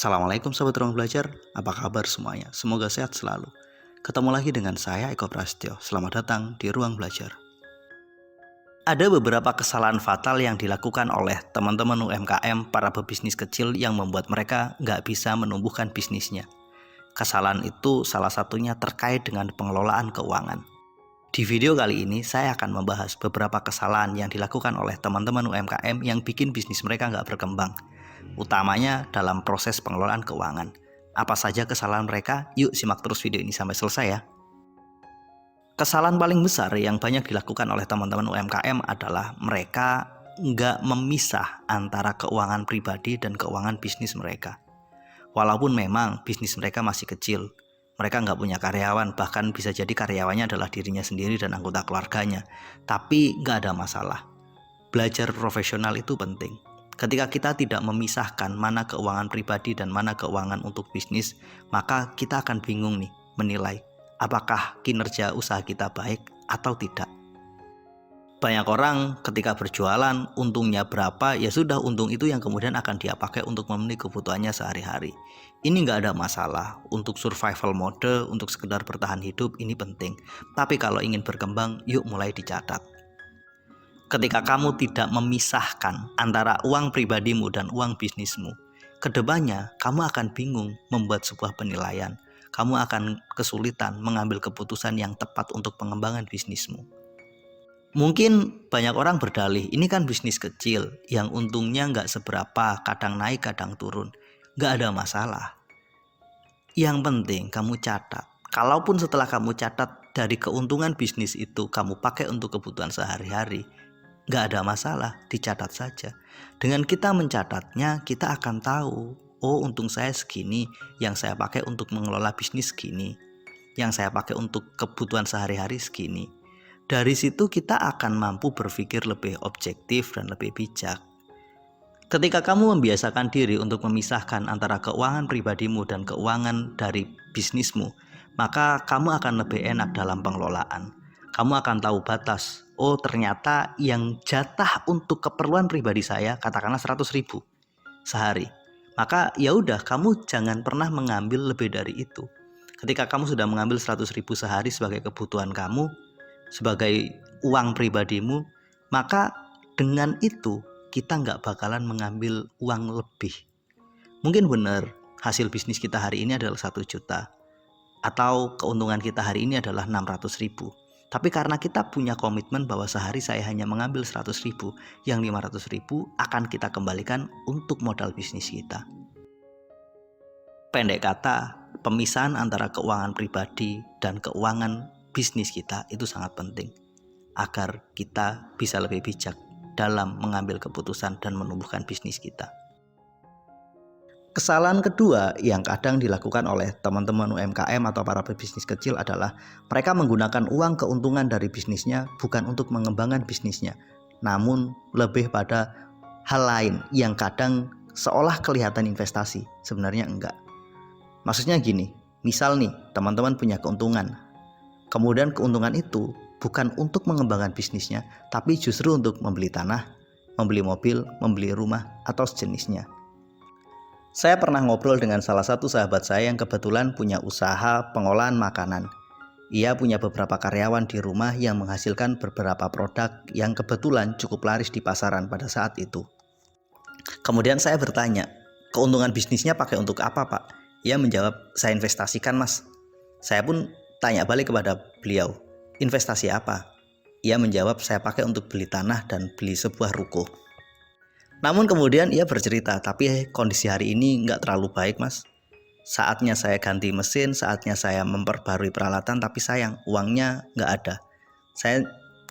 Assalamualaikum Sobat Ruang Belajar, apa kabar semuanya? Semoga sehat selalu. Ketemu lagi dengan saya Eko Prasetyo, selamat datang di Ruang Belajar. Ada beberapa kesalahan fatal yang dilakukan oleh teman-teman UMKM, para pebisnis kecil yang membuat mereka nggak bisa menumbuhkan bisnisnya. Kesalahan itu salah satunya terkait dengan pengelolaan keuangan. Di video kali ini saya akan membahas beberapa kesalahan yang dilakukan oleh teman-teman UMKM yang bikin bisnis mereka nggak berkembang, utamanya dalam proses pengelolaan keuangan. Apa saja kesalahan mereka? Yuk simak terus video ini sampai selesai ya. Kesalahan paling besar yang banyak dilakukan oleh teman-teman UMKM adalah mereka nggak memisah antara keuangan pribadi dan keuangan bisnis mereka. Walaupun memang bisnis mereka masih kecil, mereka nggak punya karyawan, bahkan bisa jadi karyawannya adalah dirinya sendiri dan anggota keluarganya. Tapi nggak ada masalah. Belajar profesional itu penting. Ketika kita tidak memisahkan mana keuangan pribadi dan mana keuangan untuk bisnis, maka kita akan bingung nih menilai apakah kinerja usaha kita baik atau tidak. Banyak orang ketika berjualan untungnya berapa, ya sudah untung itu yang kemudian akan dia pakai untuk memenuhi kebutuhannya sehari-hari. Ini nggak ada masalah, untuk survival mode, untuk sekedar bertahan hidup ini penting. Tapi kalau ingin berkembang, yuk mulai dicatat. Ketika kamu tidak memisahkan antara uang pribadimu dan uang bisnismu, kedepannya kamu akan bingung membuat sebuah penilaian. Kamu akan kesulitan mengambil keputusan yang tepat untuk pengembangan bisnismu. Mungkin banyak orang berdalih, ini kan bisnis kecil yang untungnya nggak seberapa, kadang naik kadang turun. Nggak ada masalah. Yang penting kamu catat. Kalaupun setelah kamu catat dari keuntungan bisnis itu kamu pakai untuk kebutuhan sehari-hari, nggak ada masalah, dicatat saja. Dengan kita mencatatnya, kita akan tahu, oh untung saya segini, yang saya pakai untuk mengelola bisnis segini, yang saya pakai untuk kebutuhan sehari-hari segini. Dari situ kita akan mampu berpikir lebih objektif dan lebih bijak. Ketika kamu membiasakan diri untuk memisahkan antara keuangan pribadimu dan keuangan dari bisnismu, maka kamu akan lebih enak dalam pengelolaan. Kamu akan tahu batas. Oh ternyata yang jatah untuk keperluan pribadi saya katakanlah 100.000 sehari. Maka ya udah, kamu jangan pernah mengambil lebih dari itu. Ketika kamu sudah mengambil 100.000 sehari sebagai kebutuhan kamu, sebagai uang pribadimu, maka dengan itu kita nggak bakalan mengambil uang lebih. Mungkin benar hasil bisnis kita hari ini adalah 1 juta atau keuntungan kita hari ini adalah 600.000. Tapi karena kita punya komitmen bahwa sehari saya hanya mengambil 100.000, yang 500.000 akan kita kembalikan untuk modal bisnis kita. Pendek kata, pemisahan antara keuangan pribadi dan keuangan bisnis kita itu sangat penting agar kita bisa lebih bijak dalam mengambil keputusan dan menumbuhkan bisnis kita. Kesalahan kedua yang kadang dilakukan oleh teman-teman UMKM atau para pebisnis kecil adalah mereka menggunakan uang keuntungan dari bisnisnya bukan untuk mengembangkan bisnisnya, namun lebih pada hal lain yang kadang seolah kelihatan investasi, sebenarnya enggak. Maksudnya gini, misal nih teman-teman punya keuntungan, kemudian keuntungan itu bukan untuk mengembangkan bisnisnya, tapi justru untuk membeli tanah, membeli mobil, membeli rumah, atau sejenisnya. Saya pernah ngobrol dengan salah satu sahabat saya yang kebetulan punya usaha pengolahan makanan. Ia punya beberapa karyawan di rumah yang menghasilkan beberapa produk yang kebetulan cukup laris di pasaran pada saat itu. Kemudian saya bertanya, keuntungan bisnisnya pakai untuk apa Pak? Ia menjawab, saya investasikan Mas. Saya pun tanya balik kepada beliau, investasi apa? Ia menjawab, saya pakai untuk beli tanah dan beli sebuah ruko. Namun kemudian ia bercerita, tapi kondisi hari ini nggak terlalu baik Mas. Saatnya saya ganti mesin, saatnya saya memperbarui peralatan, tapi sayang uangnya nggak ada. Saya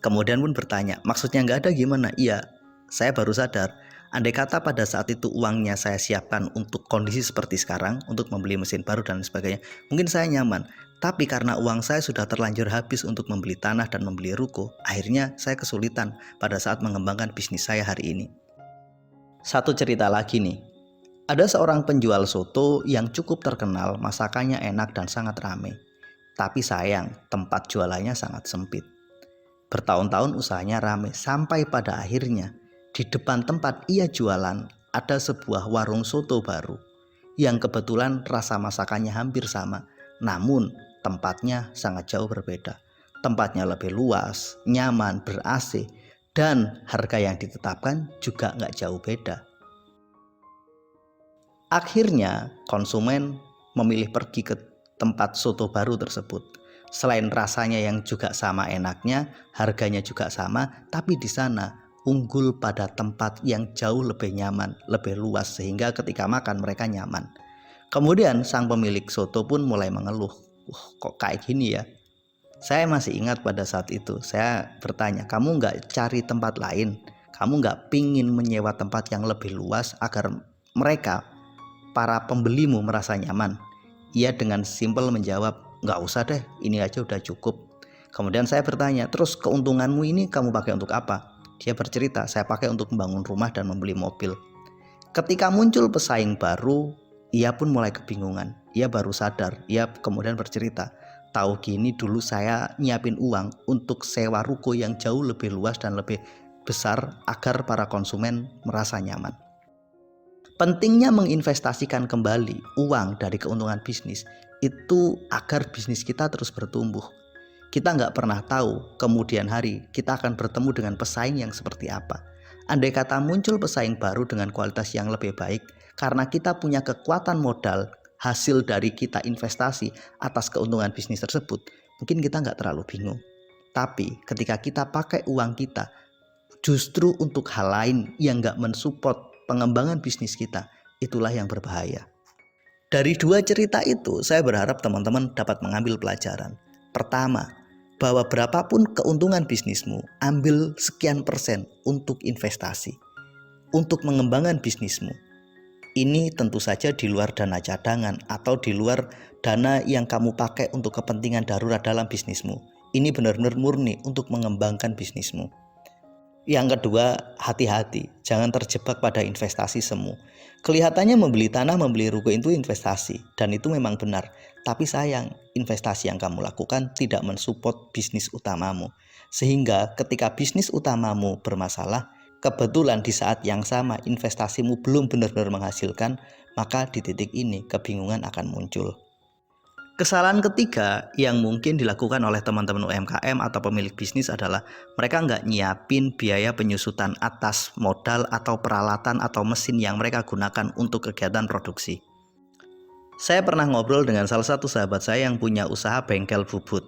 kemudian pun bertanya, maksudnya nggak ada gimana? Iya, saya baru sadar, andai kata pada saat itu uangnya saya siapkan untuk kondisi seperti sekarang, untuk membeli mesin baru dan sebagainya, mungkin saya nyaman. Tapi karena uang saya sudah terlanjur habis untuk membeli tanah dan membeli ruko, akhirnya saya kesulitan pada saat mengembangkan bisnis saya hari ini. Satu cerita lagi nih, ada seorang penjual soto yang cukup terkenal, masakannya enak dan sangat ramai. Tapi sayang, tempat jualannya sangat sempit. Bertahun-tahun usahanya ramai, sampai pada akhirnya di depan tempat ia jualan ada sebuah warung soto baru yang kebetulan rasa masakannya hampir sama, namun tempatnya sangat jauh berbeda. Tempatnya lebih luas, nyaman, ber-AC, dan harga yang ditetapkan juga nggak jauh beda. Akhirnya konsumen memilih pergi ke tempat soto baru tersebut. Selain rasanya yang juga sama enaknya, harganya juga sama, tapi di sana unggul pada tempat yang jauh lebih nyaman, lebih luas, sehingga ketika makan mereka nyaman. Kemudian sang pemilik soto pun mulai mengeluh, kok kayak gini ya? Saya masih ingat pada saat itu, saya bertanya, kamu nggak cari tempat lain? Kamu nggak pingin menyewa tempat yang lebih luas agar mereka, para pembelimu merasa nyaman? Ia dengan simpel menjawab, nggak usah deh, ini aja udah cukup. Kemudian saya bertanya, terus keuntunganmu ini kamu pakai untuk apa? Dia bercerita, saya pakai untuk membangun rumah dan membeli mobil. Ketika muncul pesaing baru, ia pun mulai kebingungan. Ia baru sadar, ia kemudian bercerita, tahu gini dulu saya nyiapin uang untuk sewa ruko yang jauh lebih luas dan lebih besar agar para konsumen merasa nyaman. Pentingnya menginvestasikan kembali uang dari keuntungan bisnis itu agar bisnis kita terus bertumbuh. Kita nggak pernah tahu kemudian hari kita akan bertemu dengan pesaing yang seperti apa. Andai kata muncul pesaing baru dengan kualitas yang lebih baik, karena kita punya kekuatan modal hasil dari kita investasi atas keuntungan bisnis tersebut, mungkin kita nggak terlalu bingung. Tapi ketika kita pakai uang kita justru untuk hal lain yang nggak mensupport pengembangan bisnis kita, itulah yang berbahaya. Dari dua cerita itu, saya berharap teman-teman dapat mengambil pelajaran. Pertama, bahwa berapapun keuntungan bisnismu, ambil sekian persen untuk investasi, untuk mengembangkan bisnismu. Ini tentu saja di luar dana cadangan atau di luar dana yang kamu pakai untuk kepentingan darurat dalam bisnismu. Ini benar-benar murni untuk mengembangkan bisnismu. Yang kedua, hati-hati, jangan terjebak pada investasi semu. Kelihatannya membeli tanah, membeli ruko itu investasi, dan itu memang benar. Tapi sayang, investasi yang kamu lakukan tidak mensupport bisnis utamamu. Sehingga ketika bisnis utamamu bermasalah, kebetulan di saat yang sama investasimu belum benar-benar menghasilkan, maka di titik ini kebingungan akan muncul. Kesalahan ketiga yang mungkin dilakukan oleh teman-teman UMKM atau pemilik bisnis adalah mereka nggak nyiapin biaya penyusutan atas modal atau peralatan atau mesin yang mereka gunakan untuk kegiatan produksi. Saya pernah ngobrol dengan salah satu sahabat saya yang punya usaha bengkel bubut.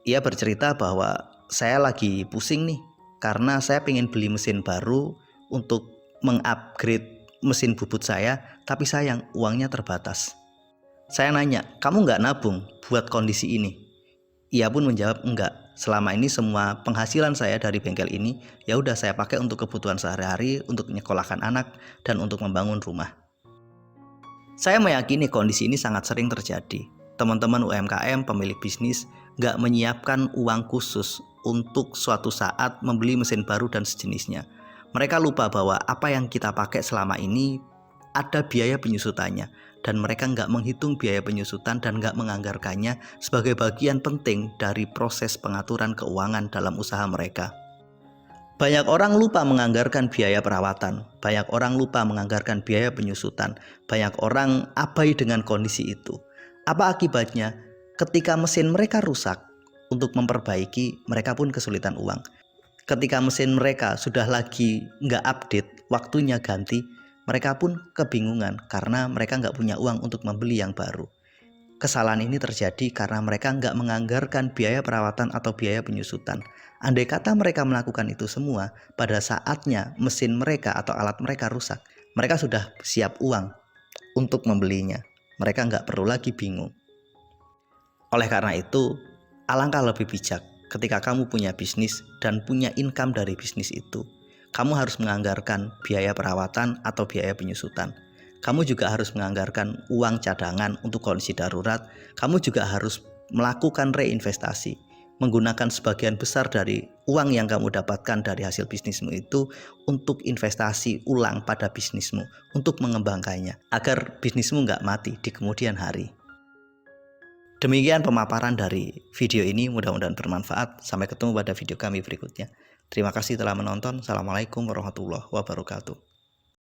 Ia bercerita bahwa saya lagi pusing nih karena saya pengen beli mesin baru untuk mengupgrade mesin bubut saya, tapi sayang uangnya terbatas. Saya nanya, kamu nggak nabung buat kondisi ini? Ia pun menjawab, enggak. Selama ini semua penghasilan saya dari bengkel ini, ya udah saya pakai untuk kebutuhan sehari-hari, untuk menyekolahkan anak, dan untuk membangun rumah. Saya meyakini kondisi ini sangat sering terjadi. Teman-teman UMKM, pemilik bisnis, nggak menyiapkan uang khusus untuk suatu saat membeli mesin baru dan sejenisnya. Mereka lupa bahwa apa yang kita pakai selama ini ada biaya penyusutannya, dan mereka nggak menghitung biaya penyusutan dan nggak menganggarkannya sebagai bagian penting dari proses pengaturan keuangan dalam usaha mereka. Banyak orang lupa menganggarkan biaya perawatan, banyak orang lupa menganggarkan biaya penyusutan, banyak orang abai dengan kondisi itu. Apa akibatnya? Ketika mesin mereka rusak, untuk memperbaiki mereka pun kesulitan uang. Ketika mesin mereka sudah lagi nggak update, waktunya ganti, mereka pun kebingungan karena mereka nggak punya uang untuk membeli yang baru. Kesalahan ini terjadi karena mereka nggak menganggarkan biaya perawatan atau biaya penyusutan. Andai kata mereka melakukan itu semua, pada saatnya mesin mereka atau alat mereka rusak, mereka sudah siap uang untuk membelinya. Mereka nggak perlu lagi bingung. Oleh karena itu, alangkah lebih bijak ketika kamu punya bisnis dan punya income dari bisnis itu. Kamu harus menganggarkan biaya perawatan atau biaya penyusutan. Kamu juga harus menganggarkan uang cadangan untuk kondisi darurat. Kamu juga harus melakukan reinvestasi, menggunakan sebagian besar dari uang yang kamu dapatkan dari hasil bisnismu itu untuk investasi ulang pada bisnismu, untuk mengembangkannya, agar bisnismu nggak mati di kemudian hari. Demikian pemaparan dari video ini, mudah-mudahan bermanfaat. Sampai ketemu pada video kami berikutnya. Terima kasih telah menonton. Assalamualaikum warahmatullahi wabarakatuh.